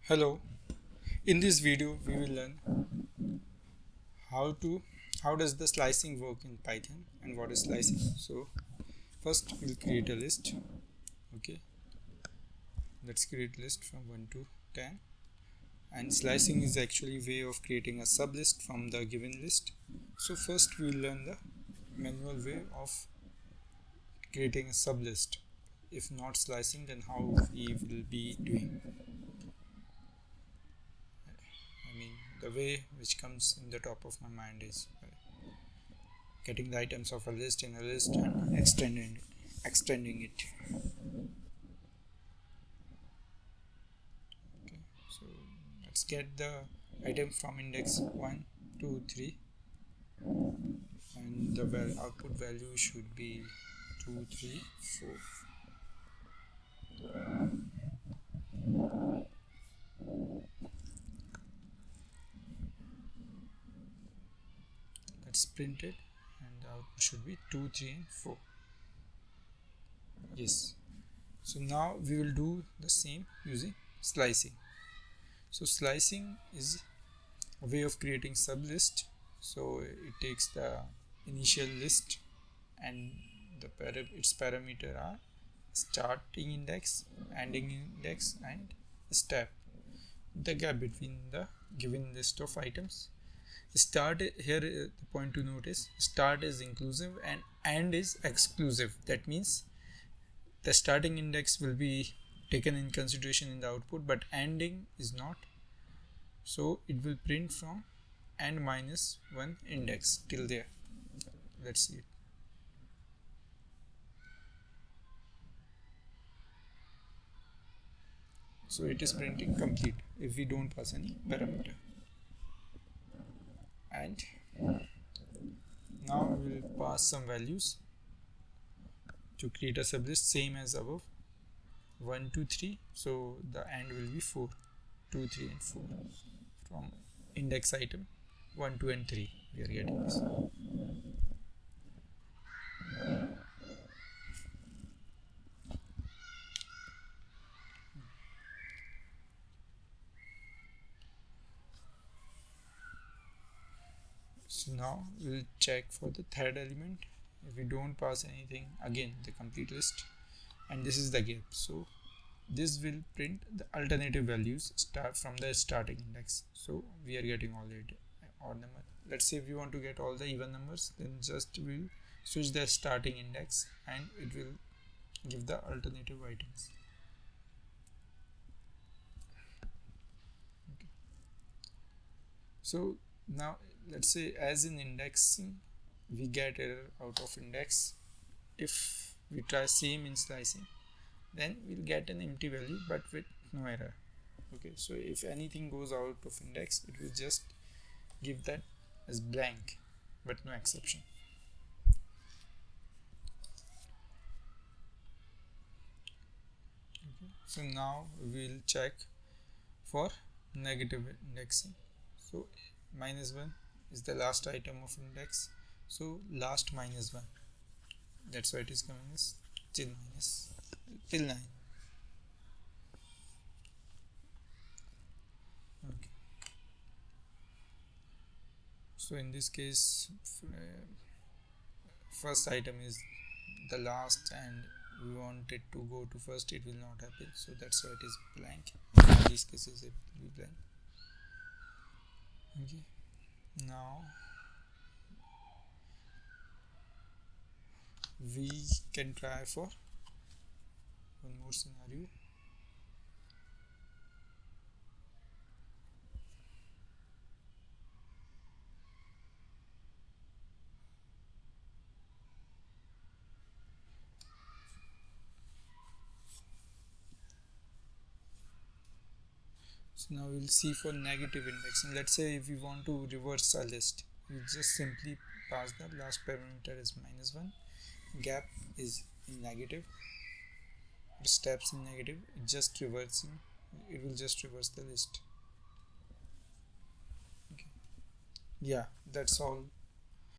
Hello, in this video we will learn how does the slicing work in Python and what is slicing. So first we'll create a list. Okay, let's create a list from 1 to 10, and slicing is actually a way of creating a sublist from the given list. So first we'll learn the manual way of creating a sublist. If not slicing, then how we will be doing. The way which comes in the top of my mind is getting the items of a list in a list and extending it. Okay, so let's get the item from index 1, 2, 3, and the output value should be 2, 3, 4. Let's print it, and the output should be 2, 3, and 4. Yes. So now we will do the same using slicing. So slicing is a way of creating sublist. So it takes the initial list and its parameter are starting index, ending index, and step. The gap between the given list of items. Start here, the point to note is start is inclusive and end is exclusive. That means the starting index will be taken in consideration in the output, but ending is not. So it will print from end minus 1 index till there. Let's see it. So it is printing complete if we don't pass any parameter. And now we will pass some values to create a sublist same as above. 1, 2, 3. So the end will be 4, 2, 3, and 4 from index item 1, 2, and 3. We are getting this. So now we'll check for the third element. If we don't pass anything, again the complete list, and this is the gap. So this will print the alternative values start from the starting index. So we are getting all the odd number. Let's say if you want to get all the even numbers, then just we'll switch the starting index and it will give the alternative items. Okay. So now let's say as in indexing we get error out of index. If we try same in slicing, then we'll get an empty value but with no error. Okay, so if anything goes out of index, it will just give that as blank but no exception. Okay, so now we'll check for negative indexing. So minus 1 is the last item of index, so last minus 1, that's why it is coming as till 9. Okay, so in this case first item is the last and we want it to go to first, it will not happen, so that's why it is blank. In these cases it will be blank. Okay, now we can try for one more scenario. So now we'll see for negative indexing. Let's say if we want to reverse a list, we just simply pass the last parameter as minus 1, gap is in negative, steps in negative, it will just reverse the list. Okay. Yeah, that's all